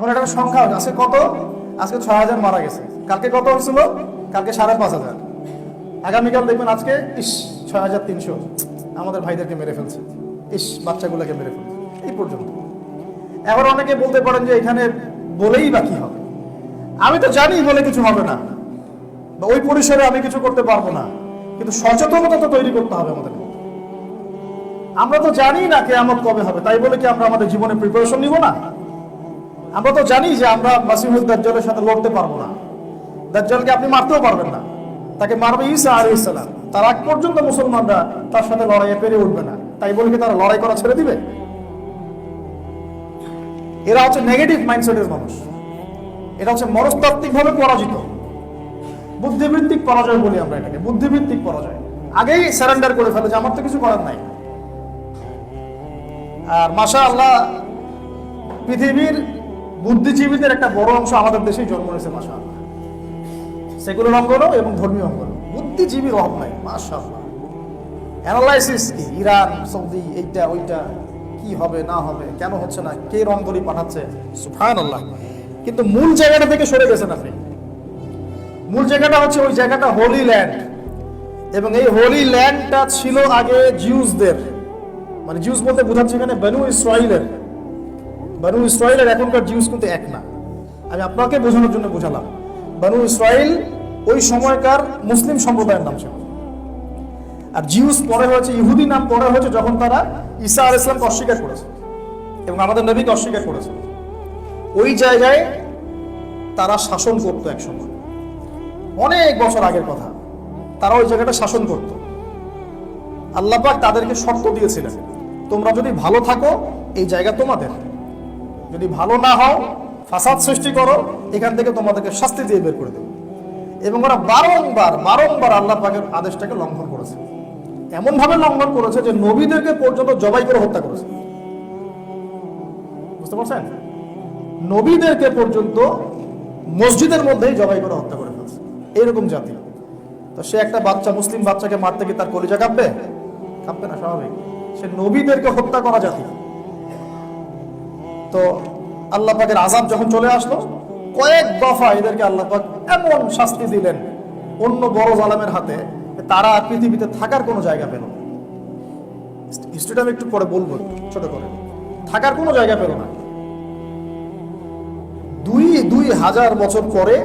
এখন এটা সংখ্যা আছে কত, আজকে ৬,০০০ মারা গেছে, কালকে কত হচ্ছিল, কালকে ৫,৫০০। আগামীকাল দেখবেন আজকে ৬,৩০০ আমাদের ভাইদেরকে মেরে ফেলছে, বাচ্চাগুলোকে মেরে ফেলছে, এই পর্যন্ত। এবার অনেকে বলতে পারেন যে এখানে বলেই বা কি হবে, আমি তো জানি বলে কিছু হবে না, বা ওই পরিসরে আমি কিছু করতে পারবো না, কিন্তু সচেতনতা তো তৈরি করতে হবে আমাদের। আমরা তো জানি না কিয়ামত কবে হবে, তাই বলে কি আমরা আমাদের জীবনে প্রিপারেশন নিব না? আমরা তো জানি যে আমরা মাসিহুদ দাজ্জালের সাথে লড়তে পারবো না, দাজ্জালকে আপনি মারতেও পারবেন না, তাকে মারবে ঈসা আলাইহিস সালাম। তার আগ পর্যন্ত মুসলমানরা তার সাথে লড়াইয়ে পেরে উঠবে না, তাই বলে কি তারা লড়াই করা ছেড়ে দিবে? এরা হচ্ছে নেগেটিভ মাইন্ডসেটের মানুষ, এটা হচ্ছে মনস্তাত্ত্বিকভাবে পরাজিত, বুদ্ধিভিত্তিক পরাজয় বলি আমরা এটাকে, বুদ্ধিভিত্তিক পরাজয়। আগেই সারেন্ডার করে ফেলে যে আমার তো কিছু করার নাই। আর মাশাআল্লাহ পৃথিবীর বুদ্ধিজীবীদের একটা বড় অংশ আমাদের দেশেই জন্ম নিয়েছে মাশাআল্লাহ, সেকুলার অঙ্গনও এবং ধর্মীয় অঙ্গনও, বুদ্ধিজীবীর অভাব নাই মাশাআল্লাহ। অ্যানালাইসিস কি, ইরান সৌদি এইটা ওইটা কি হবে না হবে, কেন হচ্ছে না, কে রংধরি পাঠাচ্ছে, সুবহানাল্লাহ। কিন্তু মূল জায়গাটা থেকে সরে গেছেন আপনি। মূল জায়গাটা হচ্ছে ওই জায়গাটা হোলি ল্যান্ড, এবং এই হোলি ল্যান্ডটা ছিল আগে জিউসদের, মানে জিউস বলতে বোঝাচ্ছে এখানে বনু ইসরাইলের। বনু ইসরাইলের এখনকার জিউস কিন্তু এক না, আমি আপনাকে বোঝানোর জন্য বোঝালাম। বনু ইসরাইল ওই সময়কার মুসলিম সম্প্রদায়ের নাম ছিল, আর জিউস পরে হয়েছে, ইহুদি নাম পরে হয়েছে যখন তারা ঈসা আলাইহিস সালামকে অস্বীকার করেছে এবং আমাদের নবীকে অস্বীকার করেছে। ওই জায়গায় তারা শাসন করতো এক সময়, অনেক বছর আগের কথা, তারা ওই জায়গাটা শাসন করত। আল্লাহ পাক তাদেরকে শর্ত দিয়েছিলেন, তোমরা যদি ভালো থাকো এই জায়গা তোমাদের, যদি ভালো না হও ফাসাদ সৃষ্টি করো এখান থেকে তোমাদেরকে শাস্তি দিয়ে বের করে দেবে। এবং ওরা বারংবার আল্লাহ পাকের আদেশটাকে লঙ্ঘন করেছে, এমন ভাবে লঙ্ঘন করেছে যে নবীদেরকে পর্যন্ত জবাই করে হত্যা করেছে। বুঝতে পারছেন? নবীদেরকে পর্যন্ত মসজিদের মধ্যেই জবাই করে হত্যা করে ফেলছে, এরকম জাতি। তো সে একটা বাচ্চা, মুসলিম বাচ্চাকে মারতে কি তার কলিজা কাঁপবে? কাঁপবে না, স্বাভাবিক। সে নবীদেরকে হত্যা করা জাতি। তো আল্লাহ পাকের আযাব যখন চলে আসলো, কয়েক দফা এদেরকে আল্লাহ পাক এমন শাস্তি দিলেন অন্য বড় জালেমের হাতে, তারা পৃথিবীতে থাকার কোনো জায়গা পেল না। হিস্ট্রিটা আমি একটু পরে বলবো ছোট করে। থাকার কোনো জায়গা পেল না। ২,০০০ বছর পরে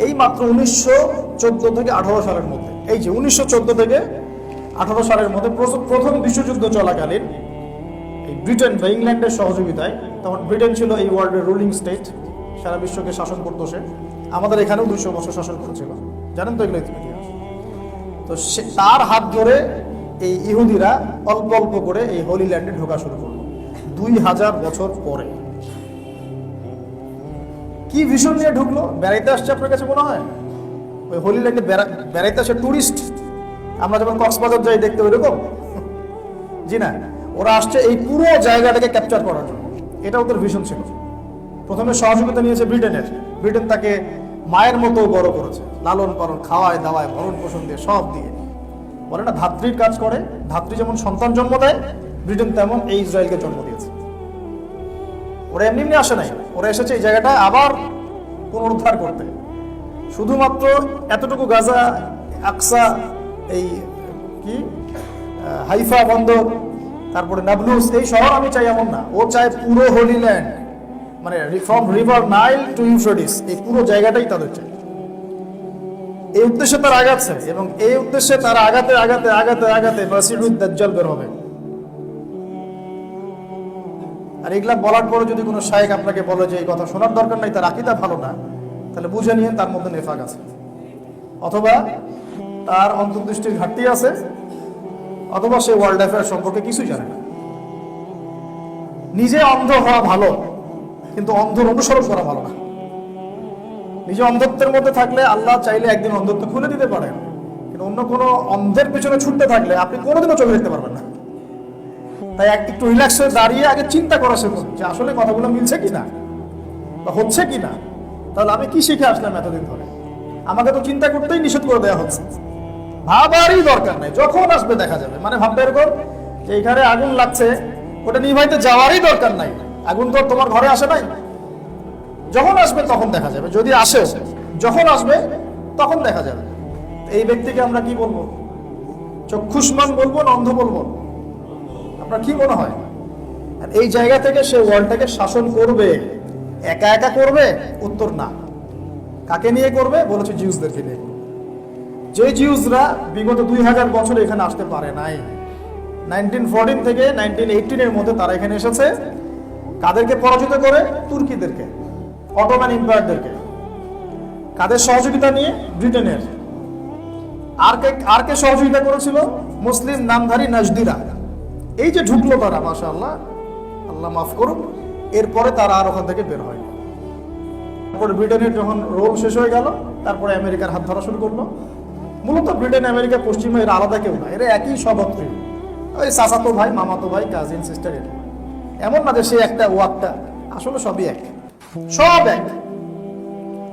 এই মাত্র ১৯১৪ থেকে ১৮ সালের মধ্যে, এই যে ১৯১৪ থেকে ১৮ সালের মধ্যে প্রথম বিশ্বযুদ্ধ চলাকালীন এই ব্রিটেন বা ইংল্যান্ডের সহযোগিতায়, তখন ব্রিটেন ছিল এই ওয়ার্ল্ডের রুলিং স্টেট, সারা বিশ্বকে শাসন করতো সে, আমাদের এখানেও ২০০ বছর শাসন করেছিল, জানেন তো এগুলো ইতিহাস। তো তার হাত ধরে এই ইহুদিরা অল্প অল্প করে এই হোলি ল্যান্ডে ঢোকা শুরু করলো ২,০০০ বছর পরে। কি ভিশন নিয়ে ঢুকলো? বেড়াইতে আসছে আপনার কাছে মনে হয়? ওই হোলি ল্যান্ডে বেড়াইতে আসে টুরিস্ট, আমরা যখন কক্সবাজার যাই দেখতে ওইরকম? জি না, ওরা আসছে এই পুরো জায়গাটাকে ক্যাপচার করার জন্য, এটা ওদের ভিশন ছিল। প্রথমে সহযোগিতা নিয়েছে ব্রিটেনের, ব্রিটেন তাকে মায়ের মতো বড় করেছে, লালন পালন, খাওয়ায় দাওয়ায়, ভরণ পোষণ দিয়ে, সব দিয়ে। বলে না ধাত্রীর কাজ করে, ধাত্রী যেমন সন্তান জন্ম দেয়, ব্রিটেন তেমন এই ইসরায়েলকে জন্ম দিয়েছে। ওরা এমনি এমনি আসে নাই, ওরা এসেছে এই জায়গাটা আবার পুনরুদ্ধার করতে। শুধুমাত্র এতটুকু গাজা, আকসা, এই কি হাইফা বন্দর, তারপরে নাবলুস, এই শহর আমি চাই এমন না, ও চায় পুরো হোলি ল্যান্ড, মানে from river Nile to Euphrates, এই পুরো জায়গাটাই তাদের চাই। এই উদ্দেশ্যে তারা আগাচ্ছে, এবং এই উদ্দেশ্যে তারা আগাতে আগাতে আগাতে আগাতে মাসিহুদ দাজ্জাল বের হবে। আর এগুলা বলার পরে যদি কোনো শায়েখ আপনাকে বলে যে এই কথা শোনার দরকার নাই, তার আকীদা ভালো না, তাহলে বুঝে নিয়ে তার মধ্যে নেফাক আছে, অথবা তার অন্তর্দৃষ্টির ঘাটতি আছে, অথবা সে ওয়ার্ল্ড অ্যাফেয়ার সম্পর্কে কিছুই জানে না। নিজে অন্ধ হওয়া ভালো, কিন্তু অন্ধর অনুসরণ করা ভালো না। নিজে অন্ধত্বের মধ্যে থাকলে আল্লাহ চাইলে একদিন অন্ধত্ব খুলে দিতে পারেন, কিন্তু অন্য কোনো অন্ধের পিছনে ছুটতে থাকলে আপনি কোনোদিনও চোখে দেখতে পারবেন না। তাই একটু রিল্যাক্স হয়ে দাঁড়িয়ে আগে চিন্তা করা শিখুন যে আসলে কথাগুলো মিলছে কিনা বা হচ্ছে কিনা। তাহলে আমি কি শিখে আসলাম এতদিন ধরে? আমাকে তো চিন্তা করতেই নিষেধ করে দেওয়া হচ্ছে, ভাবারই দরকার নাই, যখন আসবে দেখা যাবে। মানে ভাবতে এরকম যে এখানে আগুন লাগছে, ওটা নিভাইতে যাওয়ারই দরকার নাই, আগুন তো তোমার ঘরে আসে নাই, যখন আসবে তখন দেখা যাবে, যদি আসে, যখন আসবে তখন দেখা যাবে। এই ব্যক্তিকে আমরা কি বলবো? চক্ষুষ্মান বলবো না অন্ধ বলবো? আপনার কি মনে হয়? আর এই জায়গা থেকে সে ওয়ার্ল্ডটাকে শাসন করবে, একা একা করবে? উত্তর না। কাকে নিয়ে করবে? বলেছে জিউসদেরকে নিয়ে। যে জিউসরা বিগত 2000 বছর এখানে আসতে পারে নাই, 1914 থেকে 1918 এর মধ্যে তারা এখানে এসেছে। কাদেরকে পরাজিত করে? তুর্কিদেরকে, অটোমান এম্পায়ারদেরকে। কাদের সহযোগিতা নিয়ে? ব্রিটেনের। আর কে সহযোগিতা করেছিল? মুসলিম নামধারী নাজদিরা। এই যে ঢুকলো তারা, মাশাআল্লাহ, আল্লাহ মাফ করুক, এরপরে তারা আর ওখান থেকে বের হয়। তারপরে ব্রিটেনের যখন রোল শেষ হয়ে গেল, তারপরে আমেরিকার হাত ধরা শুরু করলো। মূলত ব্রিটেন, আমেরিকা, পশ্চিমা এরা আলাদা কেউ না, এরা একই স্বভাবপ্রিয়। ওই চাচাতো ভাই, মামাতো ভাই, কাজিন, সিস্টার। এমন না যে সে একটা ও একটা, আসলে সবই এক, সব এক।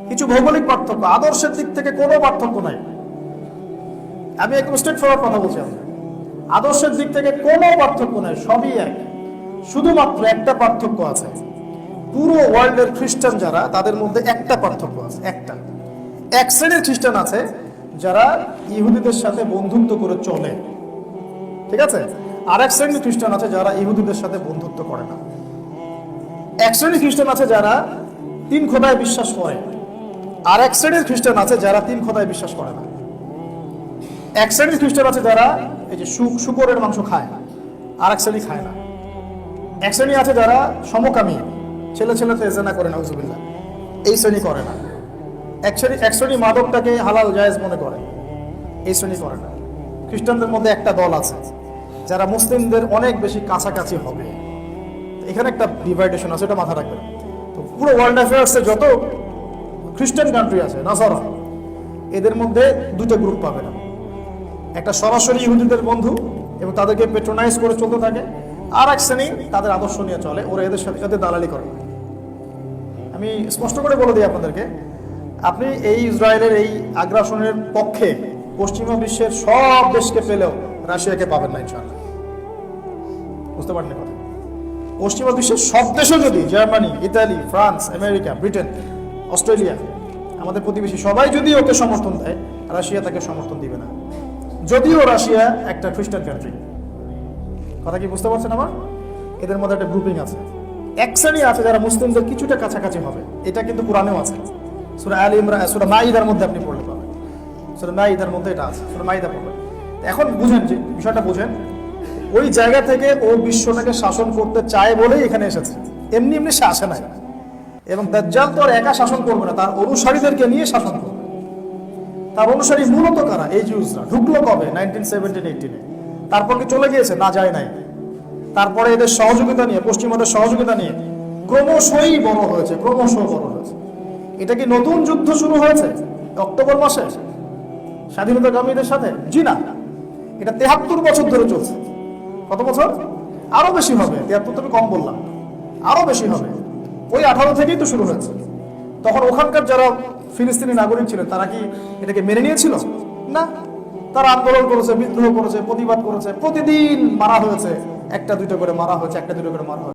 কিছু ভৌগোলিক পার্থক্য, আদর্শের দিক থেকে কোনো পার্থক্য নাই। আমি একদম স্ট্রেট ফরওয়ার্ড কথা বলছি। আদর্শের দিক থেকে কোনো পার্থক্য নাই, সবই এক। শুধুমাত্র একটা পার্থক্য আছে, পুরো ওয়ার্ল্ডের খ্রিস্টান যারা, তাদের মধ্যে একটা পার্থক্য আছে, একটা। এক শ্রেণীর খ্রিস্টান আছে যারা ইহুদিদের সাথে বন্ধুত্ব করে চলে, ঠিক আছে? আর এক শ্রেণীর খ্রিস্টান আছে যারা ইহুদিদের সাথে বন্ধুত্ব করে না। এক শ্রেণীর খ্রিস্টান আছে যারা 3 খোদায় বিশ্বাস করে, আর এক শ্রেণীর খ্রিস্টান আছে যারা 3 খোদায় বিশ্বাস করে না। এক শ্রেণীর খ্রিস্টান আছে যারা এই যে শুকরের মাংস খায়, আর এক শ্রেণী খায় না। এক শ্রেণী আছে যারা সমকামী, ছেলেতে জেনা করে, নাউজুবিল্লাহ, এই শ্রেণী করে না। এক শ্রেণী মাদকটাকে হালাল জায়েজ মনে করে, এই শ্রেণী করে না। খ্রিস্টানদের মধ্যে একটা দল আছে যারা মুসলিমদের অনেক বেশি কাছাকাছি হবে। এখানে একটা ডিভাইডেশন আছে, এটা মাথা রাখবেন। তো পুরো ওয়ার্ল্ড অ্যাফেয়ার্সে যত খ্রিস্টান কান্ট্রি আছে, নাসারা, এদের মধ্যে 2টা গ্রুপ পাবে না। একটা সরাসরি ইহুদিদের বন্ধু এবং তাদেরকে পেট্রোনাইজ করে চলতে থাকে, আর এক শ্রেণী তাদের আদর্শ নিয়ে চলে, ওরা এদের সাথে সাথে দালালি করে। আমি স্পষ্ট করে বলে দিই আপনাদেরকে, আপনি এই ইসরায়েলের এই আগ্রাসনের পক্ষে পশ্চিমা বিশ্বের সব দেশকে পেলেও রাশিয়াকে পাবেন না ইনশাআল্লাহ। বুঝতে পারলেন কথা? পশ্চিমা বিশ্বের সব দেশও যদি, Germany, Italy, France, America, Britain, Australia, আমাদের প্রতিবেশী সবাই যদি ওকে সমর্থন দেয়, রাশিয়া তাকে সমর্থন দিবে না, যদিও রাশিয়া একটা খ্রিস্টান কান্ট্রি। কথা কি বুঝতে পারছেন আমার? এদের মধ্যে একটা গ্রুপিং আছে। এক শ্রেণী আছে যারা মুসলিমদের কিছুটা কাছাকাছি হবে, এটা কিন্তু কোরআনেও আছে। সূরা আল ইমরান, সূরা মাইদার মধ্যে আপনি পড়লে পাবেন, সূরা মাইদার মধ্যে এটা আছে, সূরা মাইদা পড়বেন। এখন বুঝেন, যে বিষয়টা বুঝেন, ওই জায়গা থেকে ও বিশ্বটাকে শাসন করতে চায় বলেই এখানে এসেছে, এমনি এমনি সে আসে নাই। এবং দাজ্জাল তো আর একা শাসন করবে না, তার অনুসারীদেরকে নিয়ে শাসন করবে। তার অনুসারী মূলত কারা? এই জিউসরা। ঢুকলো কবে? 1917-18-এ। তারপর কি চলে গিয়েছে? না, যায় নাই। তারপরে এদের সহযোগিতা নিয়ে, পশ্চিমাদের সহযোগিতা নিয়ে ক্রমশই বড় হয়েছে, ক্রমশ বড় হয়েছে। এটা কি নতুন যুদ্ধ শুরু হয়েছে অক্টোবর মাসে স্বাধীনতাকামীদের সাথে? জি না, এটা 73 বছর ধরে চলছে। কত বছর? আরো বেশি হবে। 73 তো আমি কম বললাম, আরো বেশি হবে। ওই 18 থেকেই তো শুরু হয়েছে। তখন ওখানকার যারা ফিলিস্তিনি নাগরিক ছিলেন, তারা কি এটাকে মেনে নিয়েছিল? না, তারা আন্দোলন করেছে, বিদ্রোহ করেছে, প্রতিবাদ করেছে। প্রতিদিন মারা হয়েছে, একটা দুটো করে মারা হয়েছে, একটা দুটো করে মারা হয়েছে।